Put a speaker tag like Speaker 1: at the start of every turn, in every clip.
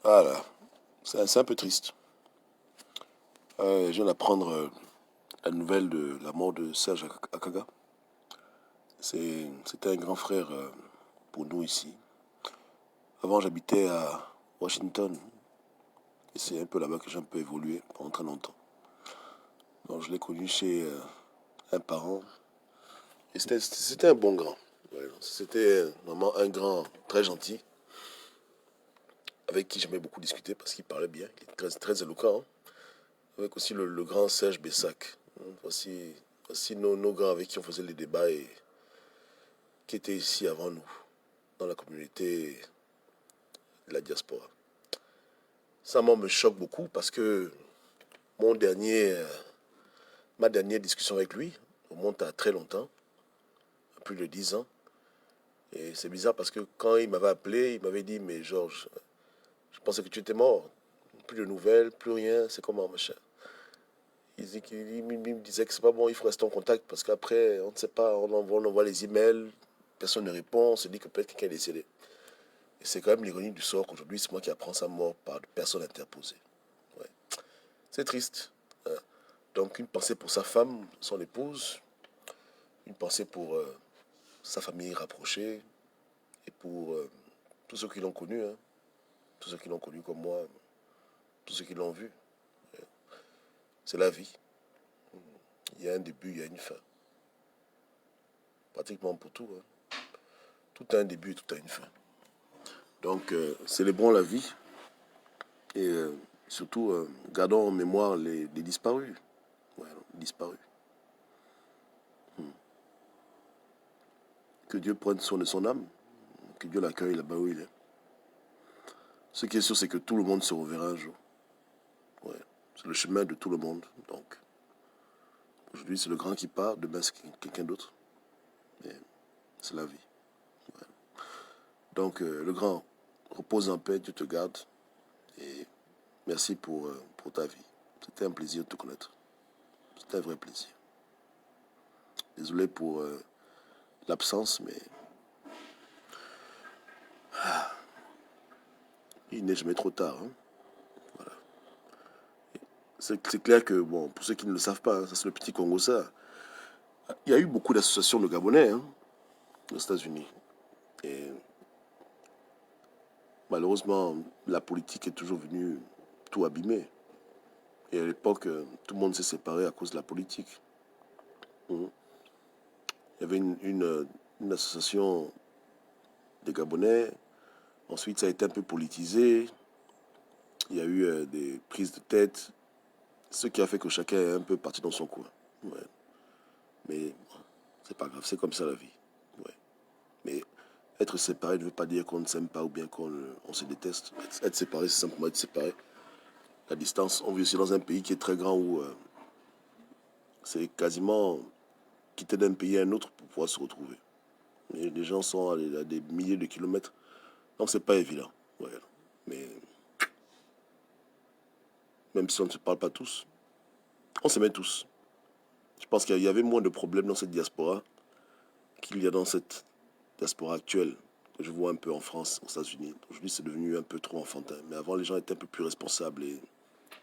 Speaker 1: Voilà, c'est un peu triste. Je viens d'apprendre la nouvelle de la mort de Serge Akaga. C'était un grand frère pour nous ici. Avant, j'habitais à Washington. Et c'est un peu là-bas que j'ai un peu évolué pendant très longtemps. Donc, je l'ai connu chez un parent. Et c'était un bon grand. Ouais, c'était vraiment un grand très gentil, avec qui j'aimais beaucoup discuter parce qu'il parlait bien. Il était très éloquent, hein. Avec aussi le grand Serge Bessac. Voici nos grands avec qui on faisait les débats et qui étaient ici avant nous, dans la communauté de la diaspora. Ça, moi, me choque beaucoup parce que mon dernier, ma dernière discussion avec lui remonte à très longtemps, à plus de 10 ans. Et c'est bizarre parce que quand il m'avait appelé, il m'avait dit, mais Georges, je pensais que tu étais mort. Plus de nouvelles, plus rien, c'est comment, machin. Il me disait que c'est pas bon, il faut rester en contact parce qu'après, on ne sait pas, on envoie les emails, personne ne répond, on se dit que peut-être quelqu'un est décédé. Et c'est quand même l'ironie du sort qu'aujourd'hui, c'est moi qui apprends sa mort par de personnes interposées. Ouais. C'est triste, hein. Donc, une pensée pour sa femme, son épouse, une pensée pour sa famille rapprochée et pour tous ceux qui l'ont connu, hein. Tous ceux qui l'ont connu comme moi, tous ceux qui l'ont vu. C'est la vie. Il y a un début, il y a une fin. Pratiquement pour tout, hein. Tout a un début et tout a une fin. Donc, célébrons la vie et surtout, gardons en mémoire les disparus. Ouais, disparus. Que Dieu prenne soin de son âme, que Dieu l'accueille là-bas où il est. Ce qui est sûr, c'est que tout le monde se reverra un jour. Ouais. C'est le chemin de tout le monde. Donc, aujourd'hui, c'est le grand qui part, demain, c'est quelqu'un d'autre. Mais c'est la vie. Ouais. Donc, le grand, repose en paix, Dieu te garde. Et merci pour ta vie. C'était un plaisir de te connaître. C'était un vrai plaisir. Désolé pour l'absence, mais il n'est jamais trop tard, hein. Voilà. C'est clair que, bon, pour ceux qui ne le savent pas, hein, ça c'est le petit Congo, ça. Il y a eu beaucoup d'associations de Gabonais, hein, aux États-Unis. Et malheureusement, la politique est toujours venue tout abîmer. Et à l'époque, tout le monde s'est séparé à cause de la politique. Mhm. Il y avait une association des Gabonais. Ensuite, ça a été un peu politisé. Il y a eu des prises de tête. Ce qui a fait que chacun est un peu parti dans son coin. Ouais. Mais bon, c'est pas grave, c'est comme ça la vie. Ouais. Mais être séparé ne veut pas dire qu'on ne s'aime pas ou bien qu'on se déteste. Être séparé, c'est simplement être séparé. La distance, on vit aussi dans un pays qui est très grand où c'est quasiment quitter d'un pays à un autre pour pouvoir se retrouver. Et les gens sont à des milliers de kilomètres. Donc c'est pas évident. Ouais. Mais même si on ne se parle pas tous, on s'aimait tous. Je pense qu'il y avait moins de problèmes dans cette diaspora qu'il y a dans cette diaspora actuelle que je vois un peu en France, aux États-Unis. Aujourd'hui, c'est devenu un peu trop enfantin. Mais avant, les gens étaient un peu plus responsables et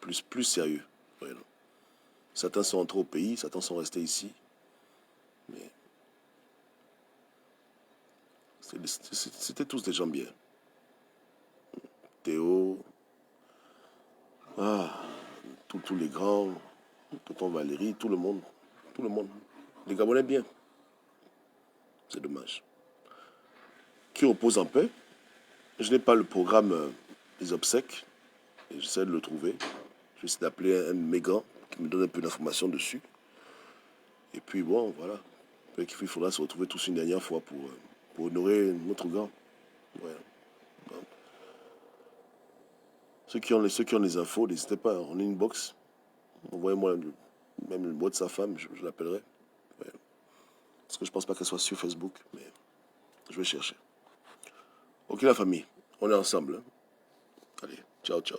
Speaker 1: plus sérieux. Ouais, certains sont entrés au pays, certains sont restés ici. Mais c'était tous des gens bien. Théo, ah, tous les grands, tonton Valérie, tout le monde. Tout le monde. Les Gabonais bien. C'est dommage. Qui repose en paix. Je n'ai pas le programme des obsèques. J'essaie de le trouver. Je vais essayer d'appeler un de mes grands qui me donne un peu d'informations dessus. Et puis bon, voilà. Peut-être qu'il faudra se retrouver tous une dernière fois pour honorer notre grand. Ouais. Donc, ceux qui ont les infos, n'hésitez pas. On est une box. Envoyez-moi même le mot de sa femme, je l'appellerai. Ouais. Parce que je pense pas qu'elle soit sur Facebook, mais je vais chercher. Ok la famille, on est ensemble, hein. Allez, ciao, ciao.